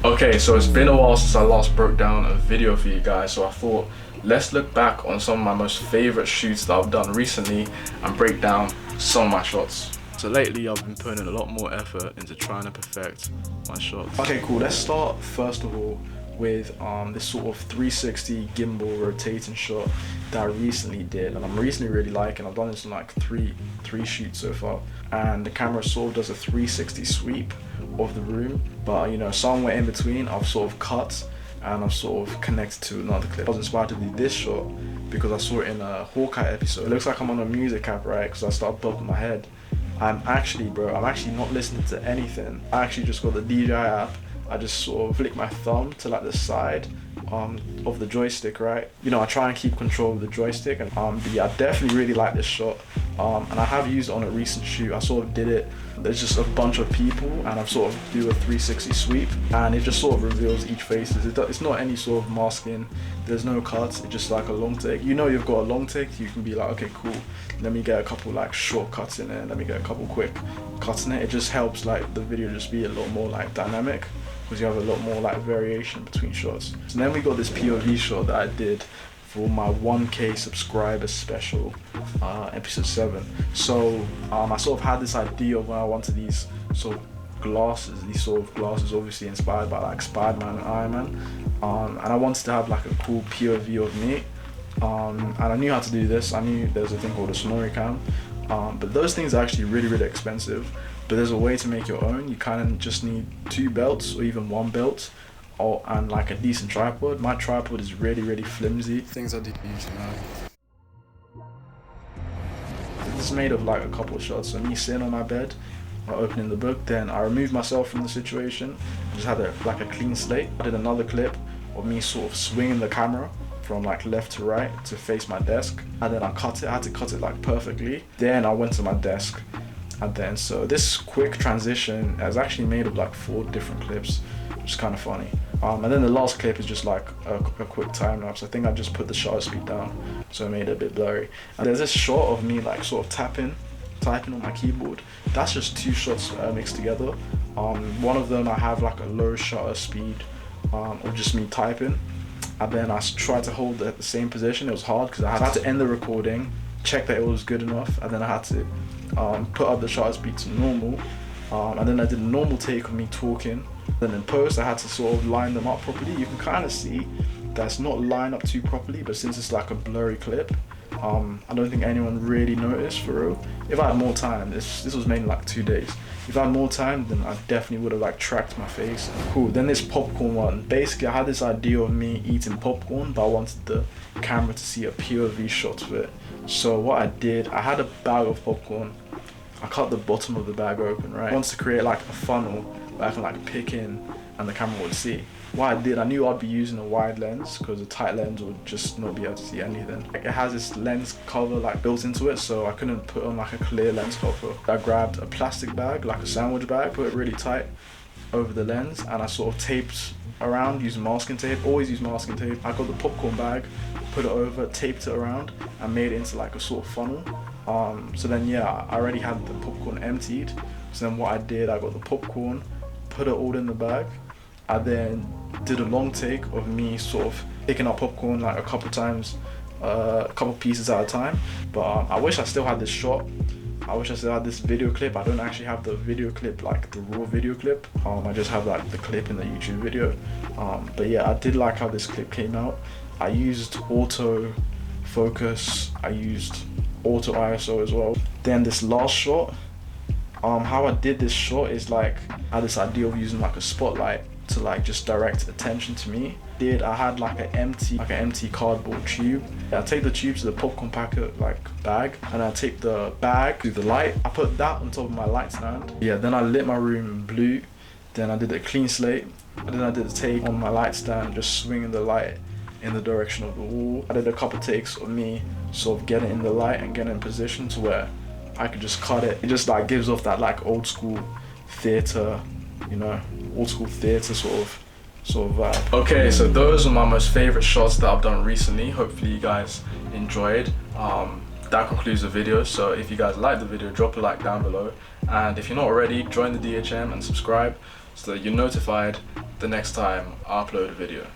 Okay, so it's been a while since I last broke down a video for you guys, so I thought let's look back on some of my most favorite shoots that I've done recently and break down some of my shots. So lately I've been putting a lot more effort into trying to perfect my shots. Okay, cool. Let's start first of all with this sort of 360 gimbal rotating shot that I recently did, and I'm recently really liking. I've done this in like three shoots so far, and the camera sort of does a 360 sweep of the room, but you know, somewhere in between I've sort of cut and I've sort of connected to another clip. I was inspired to do this shot because I saw it in a Hawkeye episode. It looks like I'm on a music app, right? Because I started bumping my head. I'm actually not listening to anything. I actually just got the DJI app. I just sort of flick my thumb to like the side of the joystick, right? You know, I try and keep control of the joystick, and but yeah, I definitely really like this shot. And I have used it on a recent shoot. I sort of did it, there's just a bunch of people, and I've sort of do a 360 sweep, and it just sort of reveals each faces. It's not any sort of masking, there's no cuts, it's just like a long take. You know you've got a long take, you can be like, okay, cool, let me get a couple like short cuts in it, let me get a couple quick cuts in it. It just helps like the video just be a lot more like dynamic, because you have a lot more like variation between shots. So then we got this POV shot that I did for my 1K subscriber special, episode 7. So I sort of had this idea of when I wanted these sort of glasses, obviously inspired by like Spider-Man and Iron Man, and I wanted to have like a cool POV of me, and I knew how to do this. I knew there's a thing called a snorricam, but those things are actually really expensive. But there's a way to make your own. You kind of just need 2 belts or even 1 belt, and like a decent tripod. My tripod is really flimsy. Things I did use now. This is made of like a couple of shots. So me sitting on my bed, opening the book, then I removed myself from the situation. Just had like a clean slate. I did another clip of me sort of swinging the camera from like left to right to face my desk, and then I cut it. I had to cut it like perfectly. Then I went to my desk. And then, so this quick transition is actually made of like 4 different clips, which is kind of funny. And then the last clip is just like a quick time lapse. I think I just put the shutter speed down, so it made it a bit blurry. And there's this shot of me like sort of typing on my keyboard. That's just 2 shots mixed together. One of them I have like a low shutter speed of just me typing, and then I tried to hold it at the same position. It was hard because I had to end the recording, check that it was good enough, and then I had to put up the shutter speed to normal, and then I did a normal take of me talking. Then in post I had to sort of line them up properly. You can kind of see that's not lined up too properly, but since it's like a blurry clip, I don't think anyone really noticed for real. If I had more time, this was made in like 2 days. If I had more time, then I definitely would have like tracked my face. Cool. Then this popcorn one. Basically I had this idea of me eating popcorn, but I wanted the camera to see a POV shot of it. So what I did, I had a bag of popcorn. I cut the bottom of the bag open, right? I wanted to create like a funnel where I can like pick in and the camera would see. What I did, I knew I'd be using a wide lens because a tight lens would just not be able to see anything. It has this lens cover like built into it, so I couldn't put on like a clear lens cover. I grabbed a plastic bag, like a sandwich bag, put it really tight over the lens, and I sort of taped around using masking tape. Always use masking tape. I got the popcorn bag, put it over, taped it around, and made it into like a sort of funnel. So then yeah, I already had the popcorn emptied. So then what I did, I got the popcorn, put it all in the bag. I then did a long take of me sort of picking up popcorn like a couple times, a couple pieces at a time. But I wish I still had this shot. I wish I still had this video clip. I don't actually have the video clip, like the raw video clip. I just have like the clip in the YouTube video. But yeah, I did like how this clip came out. I used auto focus, I used auto ISO as well. Then this last shot, how I did this shot is like, I had this idea of using like a spotlight to like just direct attention to me. I had like an empty cardboard tube. I take the tube to the popcorn packet like bag, and I take the bag to the light. I put that on top of my light stand. Yeah, then I lit my room blue. Then I did a clean slate. And then I did a take on my light stand, just swinging the light in the direction of the wall. I did a couple takes of me sort of getting in the light and getting in position to where I could just cut it. It just like gives off that like old school theater, you know, old school theater sort of vibe. Okay, so those are my most favorite shots that I've done recently. Hopefully you guys enjoyed. That concludes the video. So if you guys like the video, drop a like down below, and if you're not already, join the DHM and subscribe so that you're notified the next time I upload a video.